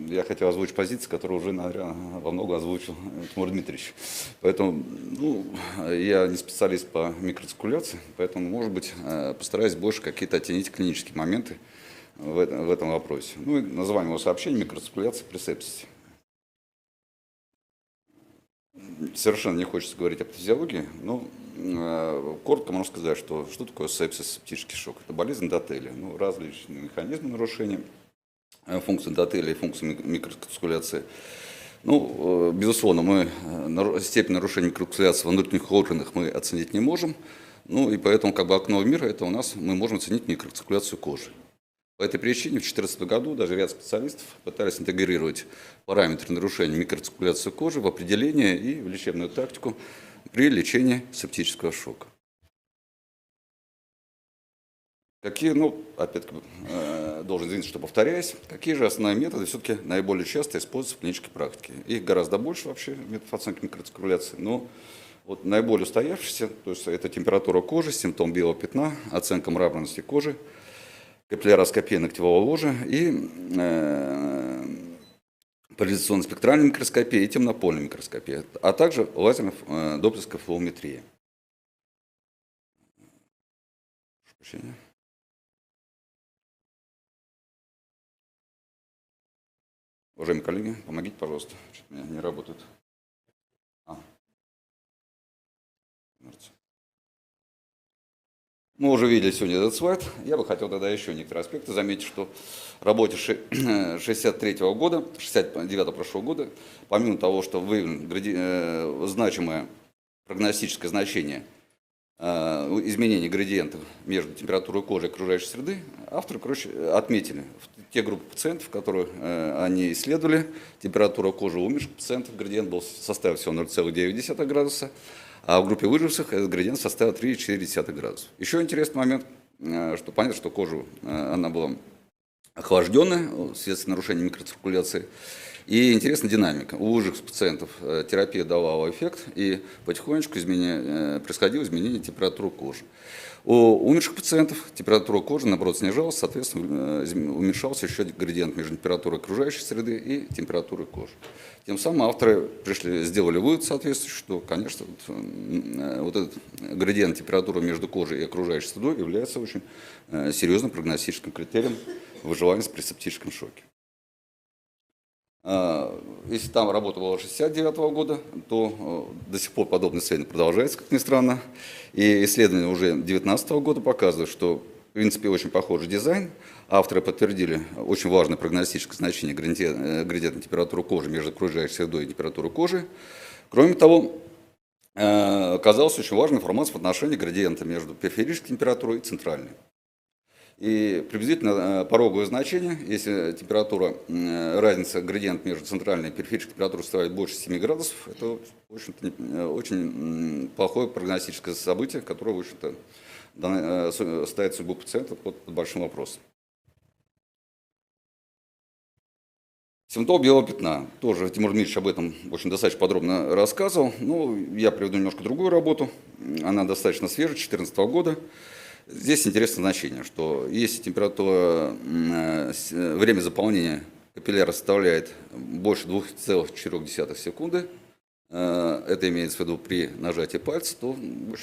я хотел озвучить позицию, которую уже, наверное, во многом озвучил Тимур Дмитриевич. Поэтому, я не специалист по микроциркуляции, поэтому, может быть, постараюсь больше какие-то оттенить клинические моменты в этом вопросе. Ну и название его сообщения «Микроциркуляция при сепсисе». Совершенно не хочется говорить о физиологии, но коротко можно сказать, что такое сепсис, септический шок. Это болезнь эндотелия. Различные механизмы нарушения функции эндотелия и функции микроциркуляции. Безусловно, мы степень нарушения микроциркуляции во внутренних органах мы оценить не можем. И поэтому окно в мир это мы можем оценить микроциркуляцию кожи. По этой причине в 2014 году даже ряд специалистов пытались интегрировать параметры нарушения микроциркуляции кожи в определение и в лечебную тактику при лечении септического шока. Опять-таки, должен извиниться, что повторяюсь, какие же основные методы все-таки наиболее часто используются в клинической практике? Их гораздо больше вообще, методов оценки микроциркуляции, но наиболее устоявшиеся, то есть это температура кожи, симптом белого пятна, оценка мраморности кожи, капилляроскопия ногтевого ложа и поляризационно-спектральная микроскопия и темнопольная микроскопия, а также лазерная доплерская флуометрия. Уважаемые коллеги, помогите, пожалуйста, что-то у меня не работает. Мы уже видели сегодня этот слайд. Я бы хотел тогда еще некоторые аспекты заметить, что в работе 63-го года, 69-го прошлого года, помимо того, что выявлено значимое прогностическое значение изменения градиентов между температурой кожи и окружающей среды, авторы, отметили те группы пациентов, которые они исследовали, температура кожи у умерших пациентов, градиент составил всего 0,9 градуса, а в группе выживших этот градиент составил 3,4 градуса. Еще интересный момент, что понятно, что кожа она была охлажденная вследствие нарушения микроциркуляции. И интересная динамика. У выживших пациентов терапия давала эффект, и потихонечку происходило изменение температуры кожи. У умерших пациентов температура кожи, наоборот, снижалась, соответственно, уменьшался еще градиент между температурой окружающей среды и температурой кожи. Тем самым авторы сделали вывод соответствующий, что, конечно, этот градиент температуры между кожей и окружающей средой является очень серьезным прогностическим критерием выживания при септическом шоке. Если там работа была 1969 года, то до сих пор подобное исследование продолжается, как ни странно. И исследование уже 2019 года показывает, что в принципе очень похожий дизайн. Авторы подтвердили очень важное прогностическое значение градиентной температуры кожи между окружающей средой и температурой кожи. Кроме того, оказалась очень важная информация в отношении градиента между периферической температурой и центральной. И приблизительно пороговое значение, если разница градиент между центральной и периферической температурой составляет больше 7 градусов, это очень плохое прогностическое событие, которое, в общем-то, ставит судьбу пациента под большим вопросом. Симптом белого пятна. Тоже Тимур Дмитриевич об этом очень достаточно подробно рассказывал. Я приведу немножко другую работу. Она достаточно свежая, 2014 года. Здесь интересное значение, что если время заполнения капилляра составляет больше 2,4 секунды, это имеется в виду при нажатии пальца, то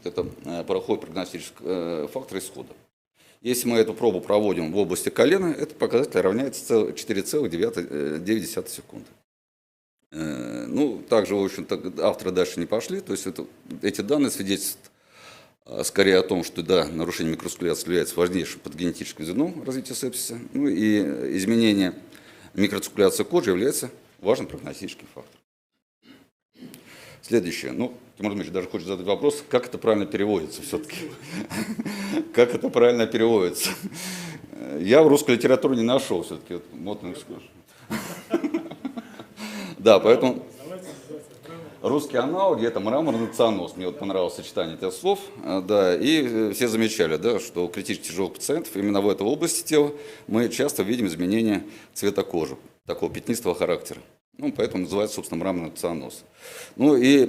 это проходит прогностический фактор исхода. Если мы эту пробу проводим в области колена, этот показатель равняется 4,9 секунды. Также, в общем-то, авторы дальше не пошли, то есть эти данные свидетельствуют скорее о том, что нарушение микроциркуляции является важнейшим патогенетическим звеном развития сепсиса, и изменение микроциркуляции кожи является важным прогностическим фактором. Следующее. Тимур Дмитриевич даже хочет задать вопрос, как это правильно переводится все-таки. Как это правильно переводится? Я в русской литературе не нашел все-таки. Да, поэтому русские аналоги – это мраморный цианоз. Мне понравилось сочетание этих слов. И все замечали, что у критически тяжелых пациентов именно в этой области тела мы часто видим изменение цвета кожи, такого пятнистого характера. Поэтому называется, собственно, мраморный цианоз. И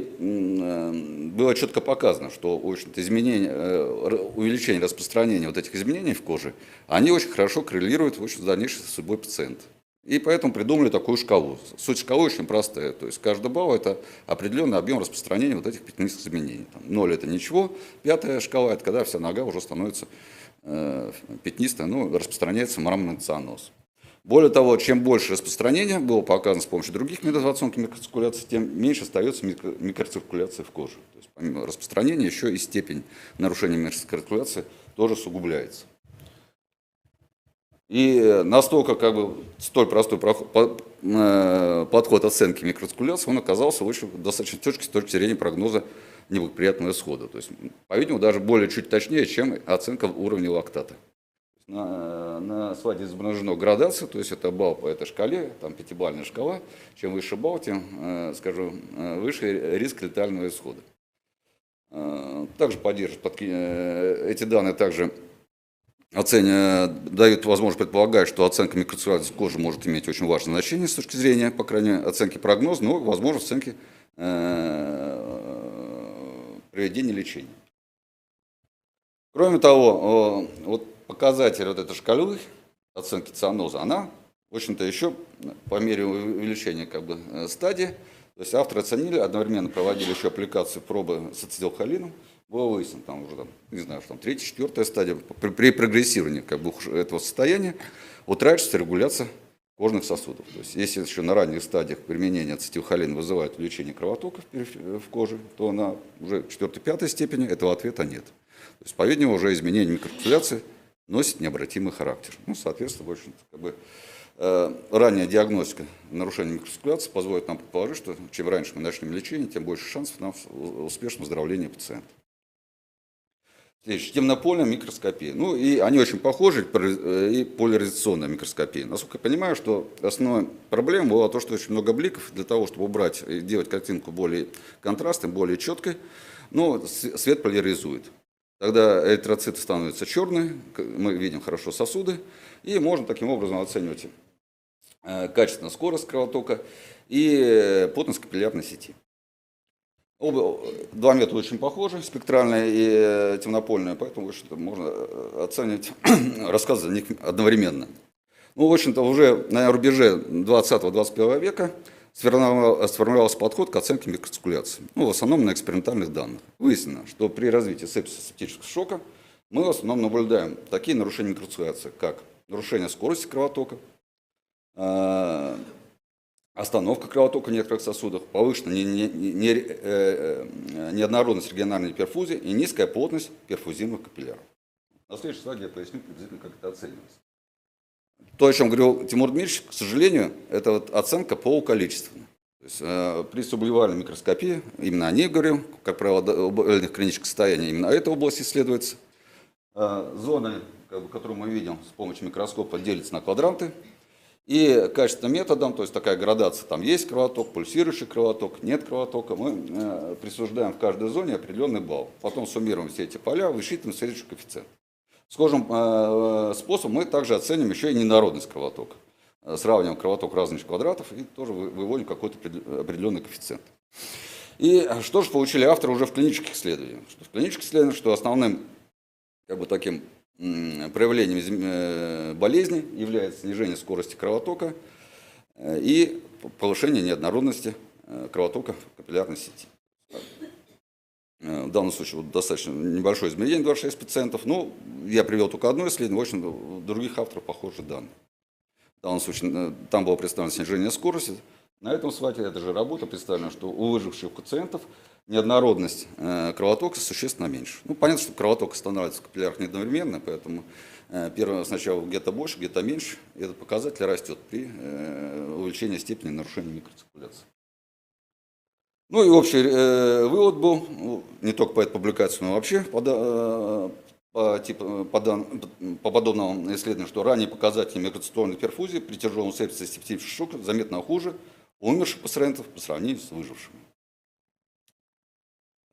было четко показано, что, в общем-то, увеличение распространения этих изменений в коже, они очень хорошо коррелируют, с дальнейшей судьбой пациента. И поэтому придумали такую шкалу. Суть шкалы очень простая. То есть каждый балл – это определенный объем распространения вот этих пятнистых изменений. 0 – это ничего. Пятая шкала – это когда вся нога уже становится пятнистой, ну, распространяется мраморный цианоз. Более того, чем больше распространения было показано с помощью других методов оценки микроциркуляции, тем меньше остается микроциркуляции в коже. То есть помимо распространения еще и степень нарушения микроциркуляции тоже усугубляется. И настолько столь простой подход оценки микроциркуляции, он оказался очень достаточно четкий с точки зрения прогноза неблагоприятного исхода. То есть, по-видимому, даже более чуть точнее, чем оценка уровня лактата. На слайде изображена градация, то есть это балл по этой шкале, там пятибалльная шкала. Чем выше балл, тем, выше риск летального исхода. Также поддерживают эти данные также дают возможность предполагать, что оценка микроциркуляции кожи может иметь очень важное значение с точки зрения, по крайней мере, оценки прогноза, но, возможно, оценки проведения лечения. Кроме того, вот показатель вот этой шкалы оценки цианоза, она, в общем-то, еще по мере увеличения стадии, то есть авторы оценили, одновременно проводили еще аппликацию пробы с ацетилхолином, было выяснено, там уже, не знаю, что там третья, четвертая стадия, при прогрессировании этого состояния утрачивается регуляция кожных сосудов. То есть, если еще на ранних стадиях применения ацетилхолина вызывает увеличение кровотока в коже, то на уже четвертой-пятой степени этого ответа нет. То есть, по-видимому, уже изменение микроциркуляции носит необратимый характер. Ну, соответственно, в общем-то, ранняя диагностика нарушения микроциркуляции позволит нам предположить, что чем раньше мы начнем лечение, тем больше шансов на успешное выздоровление пациента. Следующее. Темнопольная микроскопия. Ну, и они очень похожи, и поляризационная микроскопия. Насколько я понимаю, что основная проблема была то, что очень много бликов для того, чтобы убрать и делать картинку более контрастной, более четкой, но свет поляризует. Тогда эритроциты становятся черные, мы видим хорошо сосуды, и можно таким образом оценивать качественно скорость кровотока и плотность капиллярной сети. Два метода очень похожи, спектральная и темнопольная, поэтому можно оценивать, рассказывать о них одновременно. Ну, в общем-то, уже на рубеже 20-21 века сформировался подход к оценке микроциркуляции, ну, в основном на экспериментальных данных. Выяснено, что при развитии сепсиса септического шока мы в основном наблюдаем такие нарушения микроциркуляции, как нарушение скорости кровотока, остановка кровотока в некоторых сосудах, повышенная неоднородность регионарной перфузии и низкая плотность перфузивных капилляров. На следующей слайде я поясню приблизительно, как это оценивается. То, о чем говорил Тимур Дмитриевич, к сожалению, это вот оценка полуколичественная. То есть, при сублевальной микроскопии, именно о ней говорю, как правило, об клиническом состоянии, именно эта область исследуется. Зоны, которую мы видим с помощью микроскопа, делятся на квадранты. И качественным методом, то есть такая градация, там есть кровоток, пульсирующий кровоток, нет кровотока, мы присуждаем в каждой зоне определенный балл. Потом суммируем все эти поля, высчитываем следующий коэффициент. Схожим способом мы также оценим еще и ненародность кровотока. Сравниваем кровоток разных квадратов и тоже выводим какой-то определенный коэффициент. И что же получили авторы уже в клинических исследованиях? В клинических исследованиях, что основным таким проявлением болезни является снижение скорости кровотока и повышение неоднородности кровотока в капиллярной сети. В данном случае достаточно небольшое измерение, 26 пациентов, но я привел только одно исследование, в общем, у других авторов похожие данные. В данном случае там было представлено снижение скорости. На этом слайде эта же работа представлена, что у выживших пациентов неоднородность кровотока существенно меньше. Ну, понятно, что кровоток становится в капиллярах не одновременно, поэтому сначала где-то больше, где-то меньше, и этот показатель растет при увеличении степени нарушения микроциркуляции. Ну и общий вывод был, не только по этой публикации, но вообще по подобному исследованию, что ранние показатели микроциркуляционной перфузии при тяжелом сепсисе и септическом шоке заметно хуже у умерших пациентов по сравнению с выжившими.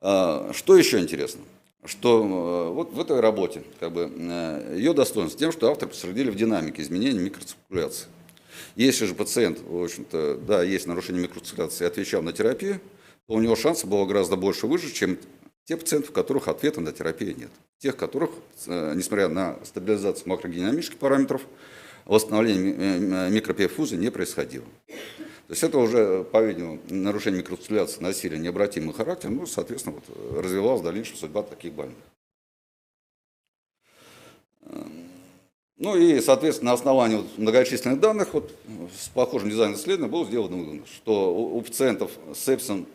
Что еще интересно? Что вот в этой работе ее достоинство тем, что авторы проследили в динамике изменений микроциркуляции. Если же пациент, в общем-то, да, есть нарушение микроциркуляции и отвечал на терапию, то у него шансов было гораздо больше выжить, чем те пациенты, у которых ответа на терапию нет. Тех, которых, несмотря на стабилизацию макрогеномических параметров, восстановления микроперфузии не происходило. То есть это уже, по-видимому, нарушение микроциркуляции носили необратимый характер, ну, соответственно, вот, развивалась дальнейшая судьба таких больных. Ну и, соответственно, на основании вот многочисленных данных, вот, с похожим дизайном исследования был сделан вывод, что у пациентов с сепсисом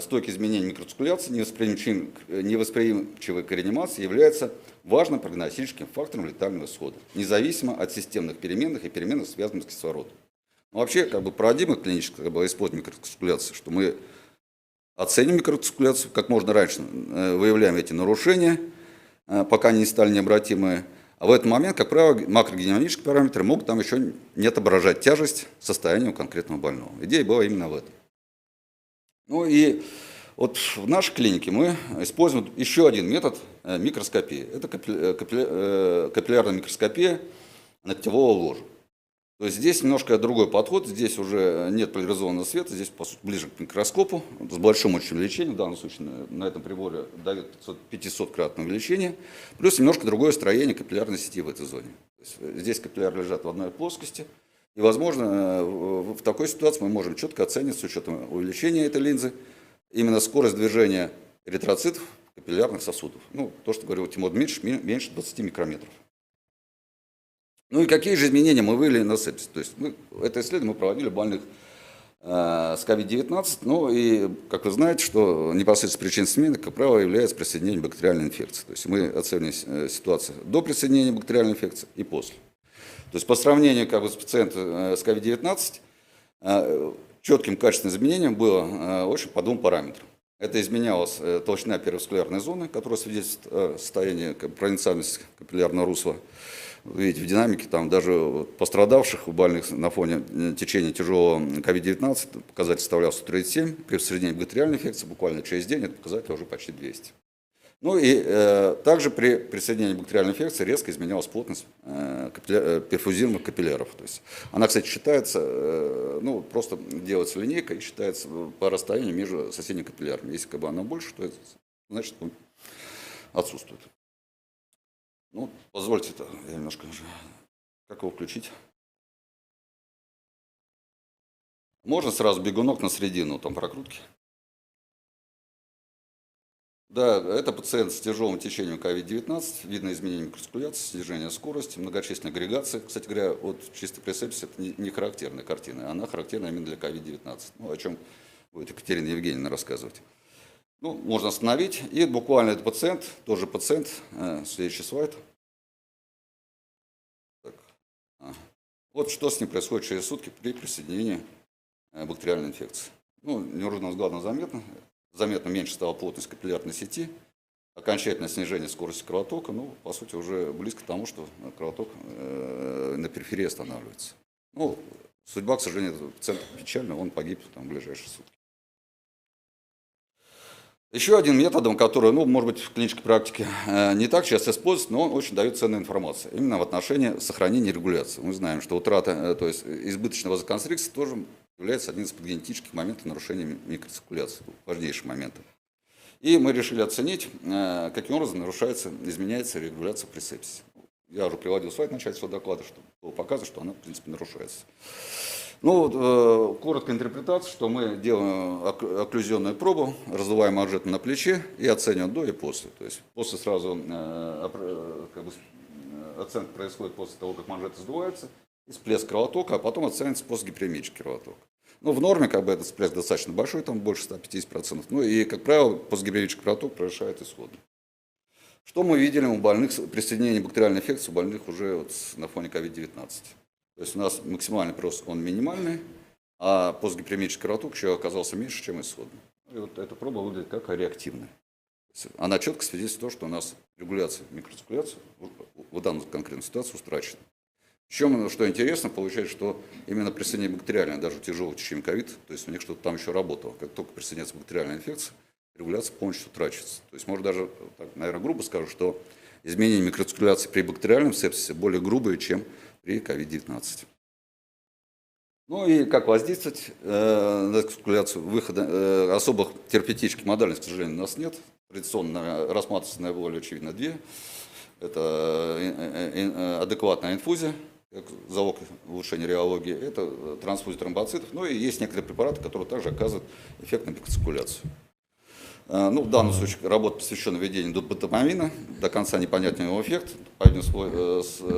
стойкие изменения микроциркуляции, невосприимчивой к реанимации, является важным прогностическим фактором летального исхода, независимо от системных переменных и переменных, связанных с кислородом. Но вообще, как бы парадигма клинического использования микроциркуляции, что мы оценим микроциркуляцию, как можно раньше выявляем эти нарушения, пока они не стали необратимые. А в этот момент, как правило, макрогенеалогические параметры могут там еще не отображать тяжесть состояния у конкретного больного. Идея была именно в этом. Ну и вот в нашей клинике мы используем еще один метод микроскопии. Это капиллярная микроскопия ногтевого ложа. То есть здесь немножко другой подход, здесь уже нет поляризованного света, здесь, по сути, ближе к микроскопу, с большим очень увеличением, в данном случае на этом приборе дает 500-кратное увеличение, плюс немножко другое строение капиллярной сети в этой зоне. То есть здесь капилляры лежат в одной плоскости, и, возможно, в такой ситуации мы можем четко оценить с учетом увеличения этой линзы именно скорость движения эритроцитов капиллярных сосудов. Ну, то, что говорил Тимур Дмитриевич, меньше 20 микрометров. Ну и какие же изменения мы выявили на сепсис? То есть это исследование мы проводили больных с COVID-19, ну и, как вы знаете, что непосредственно причиной смерти, как правило, является присоединение бактериальной инфекции. То есть мы оцениваем ситуацию до присоединения бактериальной инфекции и после. То есть по сравнению как бы, с пациентом с COVID-19, четким качественным изменением было очень по двум параметрам. Это изменялась толщина периваскулярной зоны, которая свидетельствует о состоянии проницаемости капиллярного русла. Видите, в динамике там даже пострадавших у больных на фоне течения тяжелого COVID-19 показатель составлял 137, при присоединении бактериальной инфекции буквально через день этот показатель уже почти 200. Ну и также при присоединении бактериальной инфекции резко изменялась плотность перфузируемых капилляров. То есть она, кстати, считается, ну просто делается линейка и считается по расстоянию между соседними капиллярами. Если как бы она больше, то это значит он отсутствует. Ну, позвольте, это я немножко уже... Как его включить? Можно сразу бегунок на середину, там прокрутки? Да, это пациент с тяжелым течением COVID-19, видно изменение микроциркуляции, снижение скорости, многочисленные агрегации. Кстати говоря, вот чисто при сепсисе это не характерная картина, она характерна именно для COVID-19, ну, о чем будет Екатерина Евгеньевна рассказывать. Ну, можно остановить. И буквально этот пациент, тоже пациент, следующий слайд. Так. Вот что с ним происходит через сутки при присоединении бактериальной инфекции. Ну, невооруженным взглядом заметно меньше стала плотность капиллярной сети, окончательное снижение скорости кровотока, ну, по сути, уже близко к тому, что кровоток на периферии останавливается. Ну, судьба, к сожалению, этого пациента печальна, он погиб там, в ближайшие сутки. Еще один методом, который, ну, может быть, в клинической практике не так часто используется, но он очень дает ценную информацию, именно в отношении сохранения регуляции. Мы знаем, что утрата, то есть избыточная вазоконстрикция тоже является одним из подгенетических моментов нарушения микроциркуляции, важнейших моментов. И мы решили оценить, каким образом изменяется регуляция при сепсисе. Я уже приводил слайд в начале своего доклада, что было показано, что она, в принципе, нарушается. Ну, короткая интерпретация, что мы делаем окклюзионную пробу, раздуваем манжету на плече и оцениваем до и после. То есть после сразу как бы, оценка происходит после того, как манжета сдувается, и всплеск кровотока, а потом оценивается постгиперемический кровоток. Ну, в норме как бы этот всплеск достаточно большой, там больше 150%. Ну и, как правило, постгиперемический кровоток превышает исходный. Что мы видели у больных с присоединением бактериальной инфекции, у больных уже вот на фоне COVID-19. То есть у нас максимальный прирост, он минимальный, а постгиперемический кровоток еще оказался меньше, чем исходный. И вот эта проба выглядит как реактивная. Она четко свидетельствует то, что у нас регуляция микроциркуляции в данной конкретной ситуации утрачена. Причем, что интересно, получается, что именно присоединение бактериальной, даже у тяжелого течения ковид, то есть у них что-то там еще работало. Как только присоединяется бактериальная инфекция, регуляция полностью утрачивается. То есть, может даже, так, наверное, грубо скажу, что изменение микроциркуляции при бактериальном сепсисе более грубые, чем при COVID-19. Ну и как воздействовать на циркуляцию? Выхода особых терапевтических модальностей, к сожалению, у нас нет. Традиционно рассматривается наиболее очевидно две. Это адекватная инфузия как залог улучшения реологии, это трансфузия тромбоцитов. Ну и есть некоторые препараты, которые также оказывают эффект на бикоциркуляцию. Ну, в данном случае работа посвящена введению дотапамина. До конца непонятен его эффект,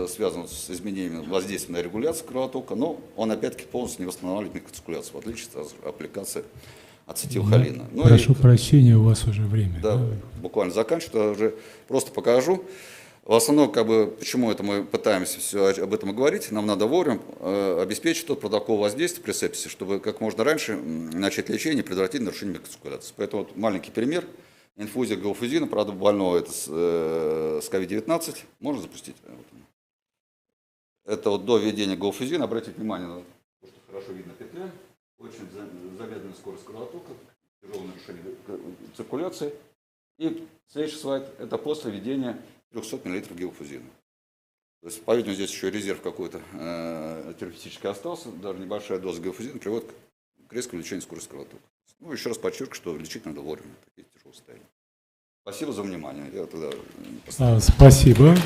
связан с изменением воздействия на регуляцию кровотока, но он опять-таки полностью не восстанавливает микроциркуляцию, в отличие от аппликации ацетилхолина. Ну, прошу прощения, у вас уже время. Да, буквально заканчиваю, уже просто покажу. В основном, почему это мы пытаемся все об этом и говорить, нам надо вовремя обеспечить тот протокол воздействия при сепсисе, чтобы как можно раньше начать лечение и предотвратить нарушение микроциркуляции. Поэтому вот маленький пример. Инфузия галофузина, правда, больного это с COVID-19, можно запустить. Это вот до введения галофузина, обратите внимание на то, что хорошо видно петля, очень замедленная скорость кровотока, тяжелое нарушение циркуляции. И следующий слайд – это после введения 300 мл галофузина. То есть, по-видимому, здесь еще резерв какой-то терапевтический остался, даже небольшая доза галофузина приводит к резкому увеличению скорости кровотока. Ну, еще раз подчеркиваю, что лечить надо вовремя такие тяжелые состояния. Спасибо за внимание. Я тогда Спасибо.